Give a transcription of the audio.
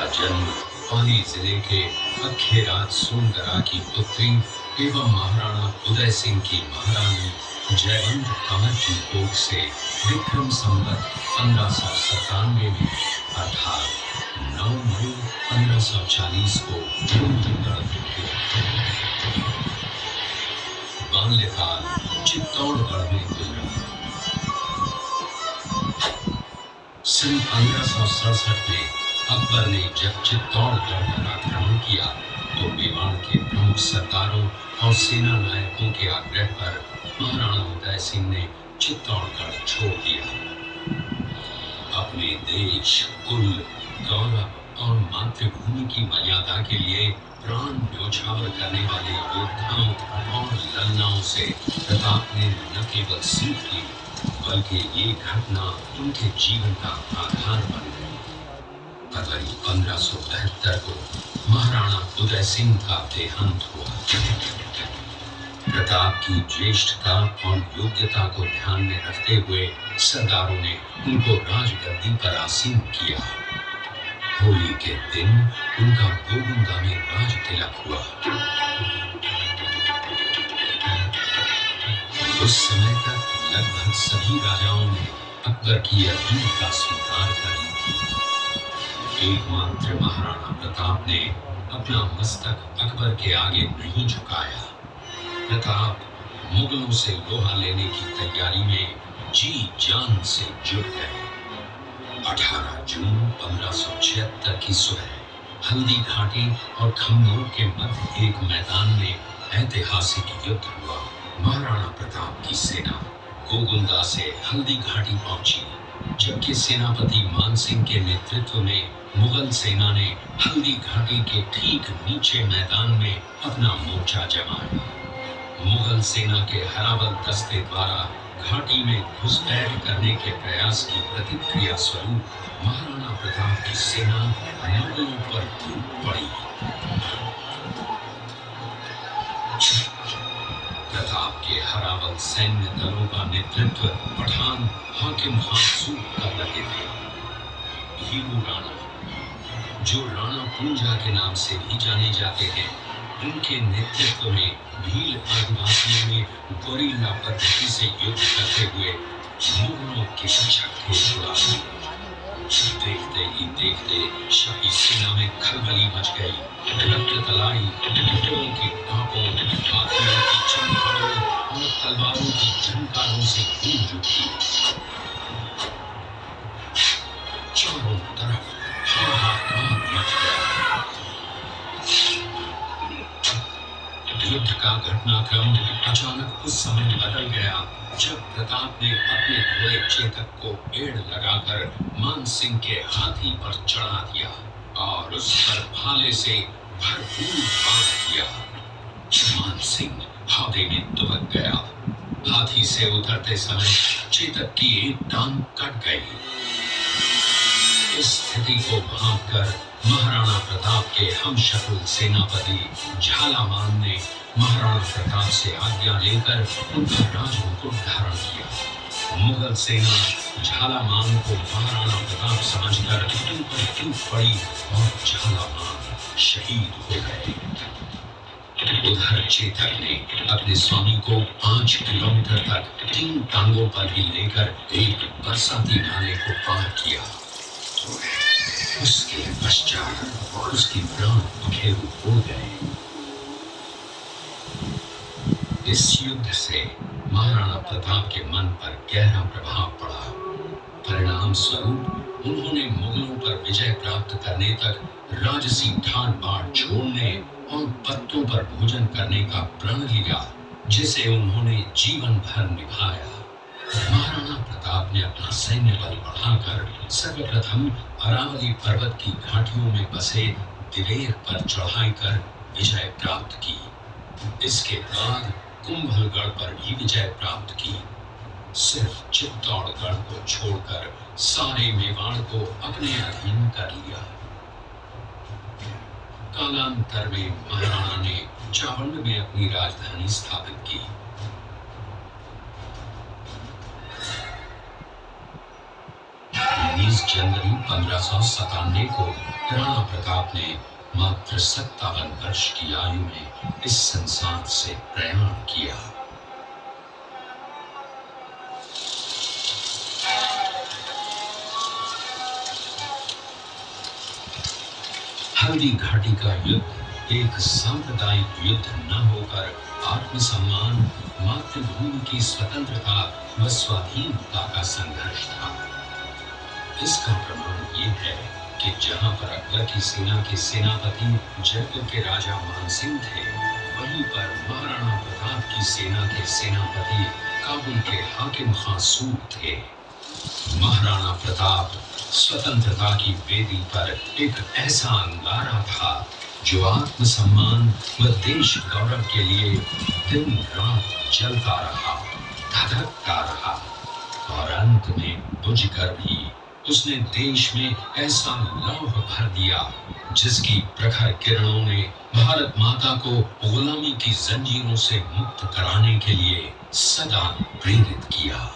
का जन्म पाली जिले के अखेराज सोनगरा की पुत्री एवं महाराणा उदय सिंह की महारानी जयवंत कमर की कोख से विक्रम संवत 1597 में अर्थात 9 मई 1540 को कुंभलगढ़ बाल्यकाल चित्तौड़गढ़ में गुजरा। सन 1567 में अकबर ने जब चित्तौड़गढ़ पर आक्रमण किया तो मेवाड़ के प्रमुख सरदारों और सेना नायकों के आग्रह पर महाराणा उदय सिंह ने चित्तौड़गढ़ छोड़ दिया। अपने देश, कुल, गौरव और मातृभूमि की मर्यादा के लिए प्राण न्योछावर करने वाले योद्धाओं और ललनाओं से प्रताप ने न केवल सीख ली बल्कि ये घटना उनके जीवन का आधार बन गई। फरवरी 1572 को महाराणा उदय सिंह का देहांत हुआ। प्रताप की ज्येष्ठता और योग्यता को ध्यान में रखते हुए सरदारों ने उनको राजगद्दी पर आसीन किया। होली के दिन उनका गोगुंदा में राज तिलक हुआ। उस समय तक लगभग सभी राजाओं ने अकबर की अपील का स्वीकार कर ली थी। एकमात्र महाराणा प्रताप ने अपना मस्तक अकबर के आगे नहीं झुकाया। प्रताप मुगलों से लोहा लेने की तैयारी में जी जान से जुट गए। 18 जून 1576 की सुबह हल्दी घाटी और खमनोर के मध्य एक मैदान में ऐतिहासिक युद्ध हुआ। महाराणा प्रताप की सेना गोगुंदा से हल्दी घाटी पहुंची, जबकि सेनापति मानसिंह के नेतृत्व में मुगल सेना ने हल्दी घाटी के ठीक नीचे मैदान में अपना मोर्चा जमाया। मुगल सेना के हरावल दस्ते द्वारा घाटी में घुसपैठ करने के प्रयास की प्रतिक्रिया स्वरूप महाराणा प्रताप की सेना मुगलों पर टूट पड़ी। प्रताप के हरावल सैन्य दलों का नेतृत्व पठान हाकिम खान कर रहे थे। भीरू राणा, जो राणा पूंजा के नाम से भी जाने जाते हैं, उनके नेतृत्व में भील आदिवासियों ने गोरिल्ला पद्धति से युद्ध करते हुए मुगलों के छक्के छुड़ा दिए। देखते ही देखते शाही सेना में खलबली मच गई। रक्त तलाई घोड़ों की टापों, हाथियों की चमकारों और तलवारों की झनकारों से गूंज उठी। चारों तरफ हाहाकार मच गया। युद्ध का घटनाक्रम अचानक उस समय बदल गया जब प्रताप ने अपने घोड़े चेतक को पेड़ लगाकर मानसिंह के हाथी पर चढ़ा दिया और उस पर भाले से भरपूर वार किया। मानसिंह हाथे में दुबक गया। हाथी से उतरते समय चेतक की एक टांग कट गई। इस स्थिति को भांपकर महाराणा प्रताप के हमशक्ल सेनापति झालामान ने महाराणा प्रताप से आज्ञा लेकर उनका राजमुकुट धारण किया। मुगल सेना झालामान को महाराणा प्रताप समझकर उन पर टूट पड़ी और झालामान शहीद हो गए। उधर चेतक ने अपने स्वामी को 5 किलोमीटर तक 3 टांगों पर ही लेकर एक बरसाती नाले को पार किया। उसके पश्चात उसकी प्राण पखेरु हो गए। इस युद्ध से महाराणा प्रताप के मन पर गहरा प्रभाव पड़ा। परिणाम स्वरूप उन्होंने मुगलों पर विजय प्राप्त करने तक राजसी ठाट बाट छोड़ने और पत्तों पर भोजन करने का प्रण लिया, जिसे उन्होंने जीवन भर निभाया। महाराणा प्रताप ने अपना सैन्य बल बढ़ाकर सर्वप्रथम अरावली पर्वत की घाटियों में बसे दिवेर पर चढ़ाई कर विजय प्राप्त की। इसके बाद कुंभलगढ़ पर भी विजय प्राप्त की। सिर्फ चित्तौड़गढ़ को छोड़कर सारे मेवाड़ को अपने अधीन कर लिया। कालांतर में महाराणा ने चावंड में अपनी राजधानी स्थापित की। 19 जनवरी 1597 को राणा प्रताप ने मात्र 57 वर्ष की आयु में इस संसार से प्रयाण किया। हल्दी घाटी का युद्ध एक सांप्रदायिक युद्ध न होकर आत्मसम्मान, मातृभूमि की स्वतंत्रता व स्वाधीनता का संघर्ष था। इसका प्रमाण ये है कि जहां पर अकबर की सेना के सेनापति जयपुर के राजा मानसिंह थे, वहीं पर महाराणा प्रताप की सेना के सेनापति काबुल के हाकिम खां सूर थे। महाराणा प्रताप स्वतंत्रता की वेदी पर एक ऐसा अंगारा था जो आत्मसम्मान व देश गौरव के लिए दिन रात जलता रहा, धधकता रहा और अंत में बुझकर भी उसने देश में ऐसा लौह भर दिया जिसकी प्रखर किरणों ने भारत माता को गुलामी की जंजीरों से मुक्त कराने के लिए सदा प्रेरित किया।